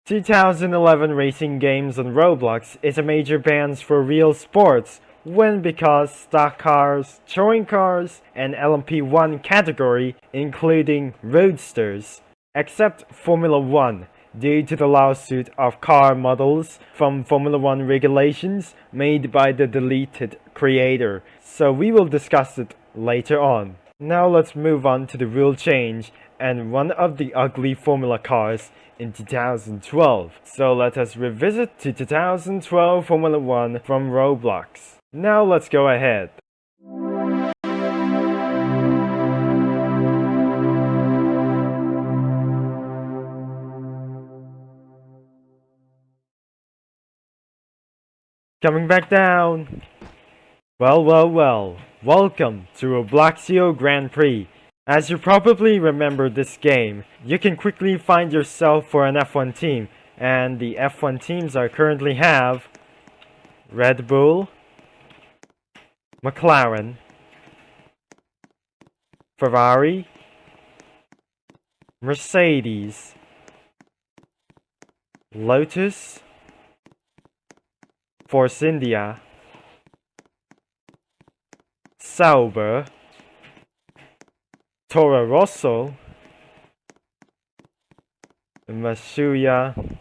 2011 racing games on Roblox is a major ban for real sports when because stock cars, touring cars, and LMP1 category including roadsters, except Formula 1 due to the lawsuit of car models from Formula 1 regulations made by the deleted creator, so we will discuss it later on. Now let's move on to the rule change and one of the ugly Formula cars in 2012. So let us revisit to 2012 Formula 1 from Roblox. Now let's go ahead. Coming back down. Well, welcome to Robloxio Grand Prix. As you probably remember this game, you can quickly find yourself for an F1 team, and the F1 teams I currently have Red Bull, McLaren, Ferrari, Mercedes, Lotus, Force India, Sauber, Toro Rosso, Masuya,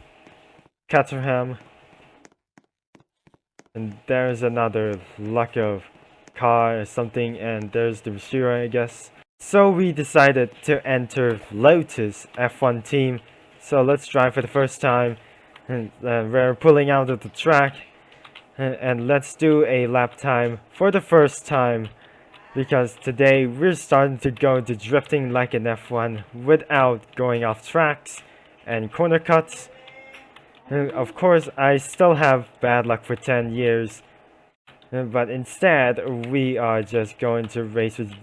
Caterham, and there's another luck of car or something, and there's the Shure, I guess. So we decided to enter Lotus F1 team, so let's drive for the first time, and we're pulling out of the track, and let's do a lap time for the first time. Because today we're starting to go to drifting like an F1 without going off tracks and corner cuts. And of course, I still have bad luck for 10 years. But instead, we are just going to race with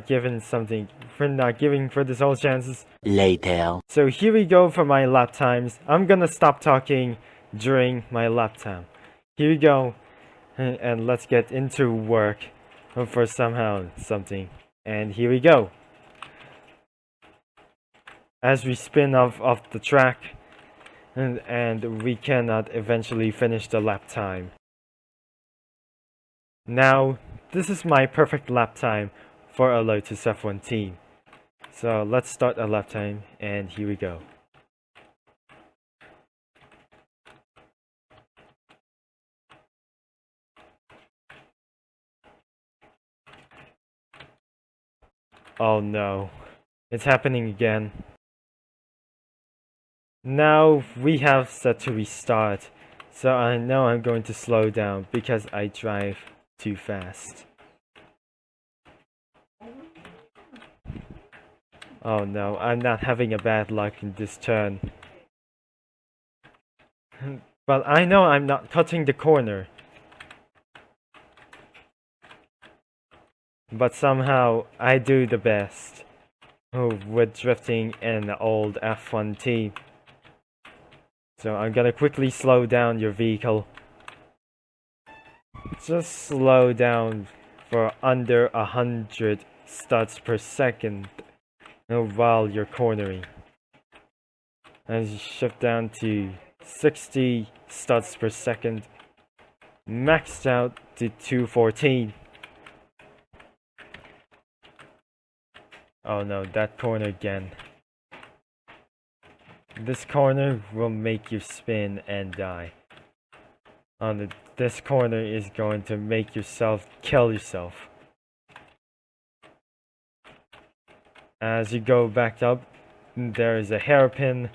given something. We're not giving for this whole chances. Later. So here we go for my lap times. I'm gonna stop talking during my lap time. Here we go. And let's get into work. For something, and here we go. As we spin off the track, and we cannot eventually finish the lap time. Now, this is my perfect lap time for a Lotus F1 team. So let's start a lap time, and here we go. Oh no, it's happening again. Now we have set to restart, so I know I'm going to slow down because I drive too fast. Oh no, I'm not having a bad luck in this turn. But I know I'm not cutting the corner. But somehow, I do the best with drifting in the old F1 team. So I'm gonna quickly slow down your vehicle. Just slow down for under 100 studs per second while you're cornering. And you shift down to 60 studs per second. Maxed out to 214. Oh no, that corner again. This corner will make you spin and die. This corner is going to make yourself kill yourself. As you go back up, there is a hairpin.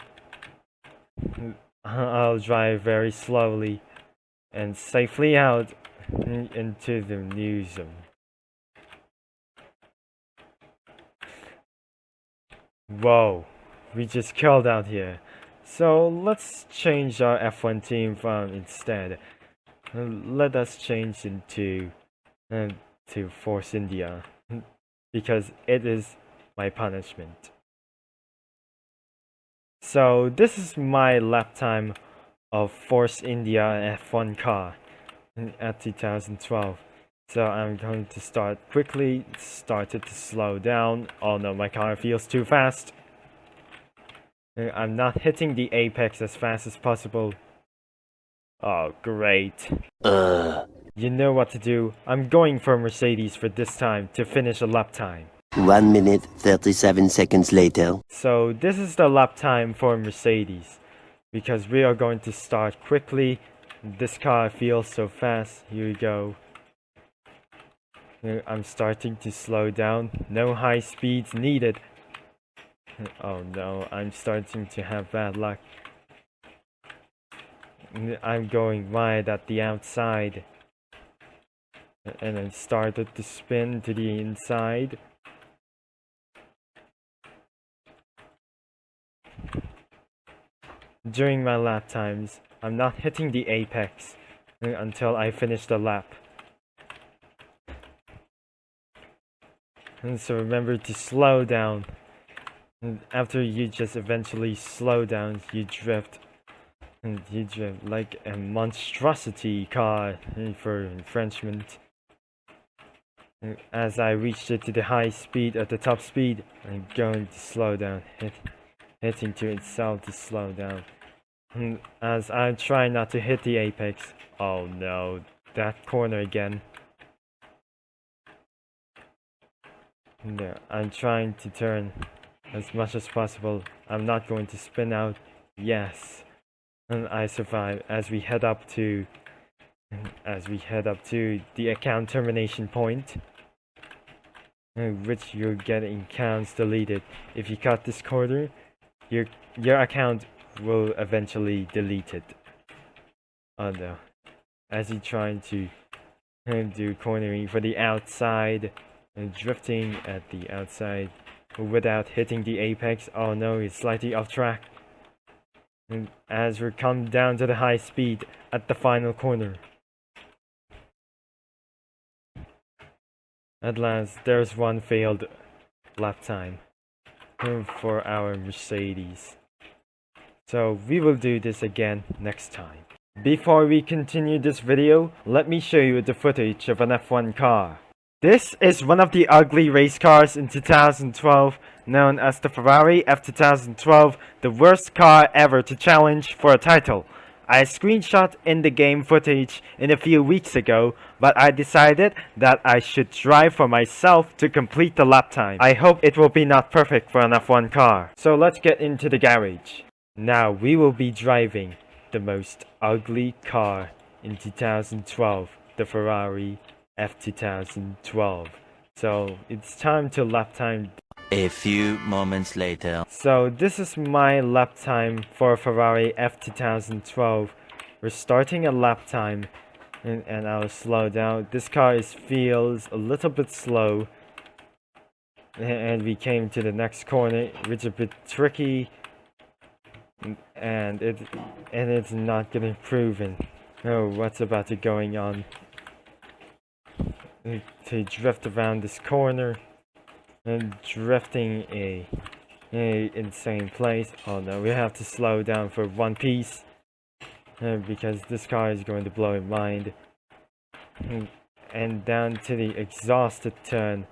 I'll drive very slowly and safely out into the new zone. Whoa, we just killed out here. So let's change our F1 team from instead. Let us change into to Force India because it is my punishment. So this is my lap time of Force India F1 car at 2012. So I'm going to start quickly, start it to slow down. Oh no, my car feels too fast. I'm not hitting the apex as fast as possible. Oh, great. You know what to do. I'm going for Mercedes for this time to finish a lap time. 1 minute, 37 seconds later. So this is the lap time for Mercedes, because we are going to start quickly. This car feels so fast. Here we go. I'm starting to slow down. No high speeds needed. Oh no, I'm starting to have bad luck. I'm going wide at the outside. And I started to spin to the inside. During my lap times, I'm not hitting the apex until I finish the lap. And so remember to slow down. And after you just eventually slow down, you drift. And you drift like a monstrosity car for infringement. As I reached it to the high speed, at the top speed, I'm going to slow down, hitting to itself to slow down. As I try not to hit the apex. Oh no, that corner again. There, I'm trying to turn as much as possible. I'm not going to spin out. Yes. And I survive as we head up to the account termination point, which you're getting counts deleted. If you cut this corner, your account will eventually delete it. Oh no. As you're trying to do cornering for the outside and drifting at the outside without hitting the apex. Oh no, it's slightly off track. And as we come down to the high speed at the final corner. At last, there's one failed lap time for our Mercedes. So we will do this again next time. Before we continue this video, let me show you the footage of an F1 car. This is one of the ugly race cars in 2012, known as the Ferrari F2012, the worst car ever to challenge for a title. I screenshot in the game footage in a few weeks ago, but I decided that I should drive for myself to complete the lap time. I hope it will be not perfect for an F1 car. So let's get into the garage. Now we will be driving the most ugly car in 2012, the Ferrari F2012. So it's time to lap time. A few moments later. So this is my lap time for Ferrari F2012. We're starting a lap time and I'll slow down. This car feels a little bit slow. And we came to the next corner, which is a bit tricky. And it's not getting proven. Oh, what's about to going on? To drift around this corner and drifting a insane place. Oh no, we have to slow down for one piece because this car is going to blow your mind. And down to the exhausted turn.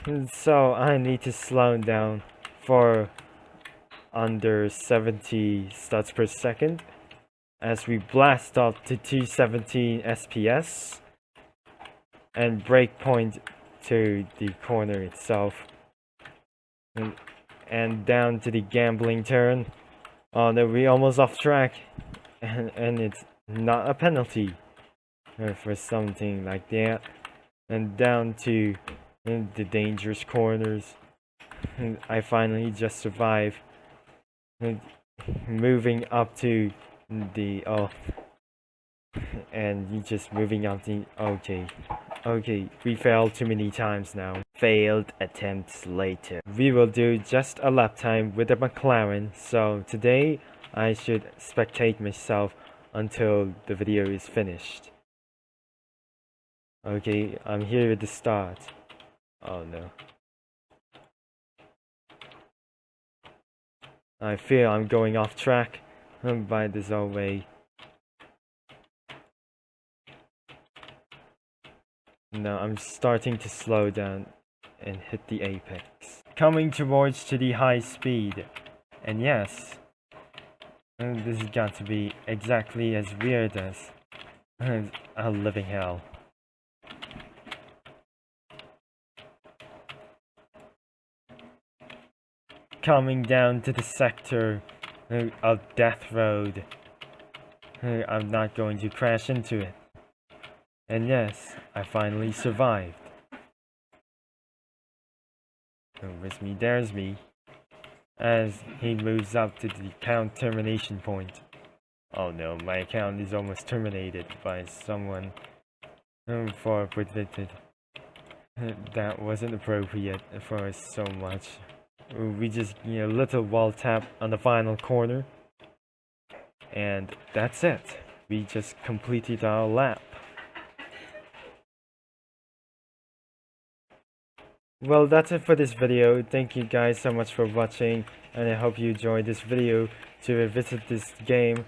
And so I need to slow down for under 70 studs per second as we blast up to 217 SPS and brake point to the corner itself and down to the gambling turn. Oh no, we almost off track and it's not a penalty for something like that. And down to the dangerous corners. I finally just survived. Moving up to the and you just moving up the okay, we failed too many times now. Failed attempts later. We will do just a lap time with the McLaren, so today I should spectate myself until the video is finished. Okay, I'm here at the start. Oh no. I feel I'm going off track by this whole way. No, I'm starting to slow down and hit the apex. coming towards to the high speed. And yes, this has got to be exactly as weird as a living hell. Coming down to the sector of Death Road. I'm not going to crash into it. And yes, I finally survived. Where's me? There's me. As he moves up to the account termination point. Oh no, my account is almost terminated by someone for predicted. That wasn't appropriate for so much. We just, little wall tap on the final corner. And that's it. We just completed our lap. Well, that's it for this video. Thank you guys so much for watching, and I hope you enjoyed this video to revisit this game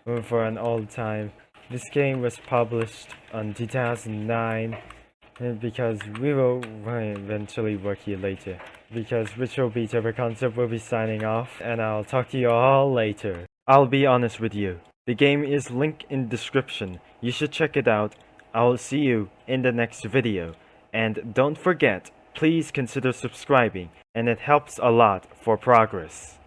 for an old time. This game was published in 2009 because we will eventually work here later. Because Ritual Beta Concept will be signing off, and I'll talk to you all later. I'll be honest with you. The game is linked in description. You should check it out. I'll see you in the next video. And don't forget, please consider subscribing, and it helps a lot for progress.